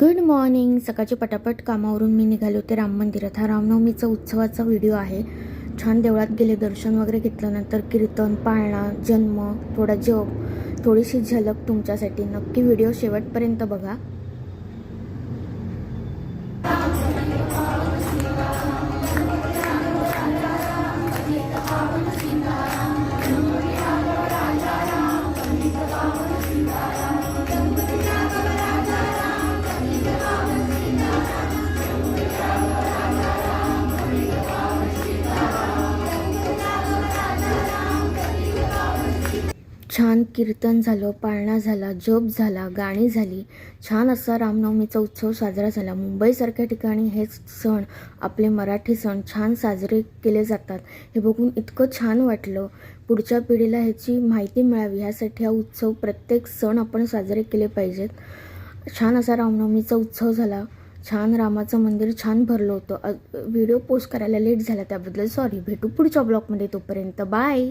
Good morning. सकाळची पटापट कामावरून मी निघाले होते राम मंदिरात. हा रामनवमीचा उत्सवाचा व्हिडिओ आहे. छान देवळात गेले, दर्शन वगैरे घेतल्यानंतर कीर्तन, पाळणा, जन्म, थोडा जप, थोडीशी झलक तुमच्यासाठी. नक्की व्हिडिओ शेवटपर्यंत बघा. छान कीर्तन झालं, पाळणा झाला, जप झाला, गाणी झाली. छान असा रामनवमीचा उत्सव साजरा झाला. मुंबईसारख्या ठिकाणी हे सण, आपले मराठी सण छान साजरे केले जातात. हे बघून इतकं छान वाटलं. पुढच्या पिढीला ह्याची माहिती मिळावी ह्यासाठी हा उत्सव, प्रत्येक सण आपण साजरे केले पाहिजेत. छान असा रामनवमीचा उत्सव झाला. छान रामाचं मंदिर छान भरलं होतं. व्हिडिओ पोस्ट करायला लेट झाला त्याबद्दल सॉरी. भेटू पुढच्या ब्लॉगमध्ये. तोपर्यंत बाय.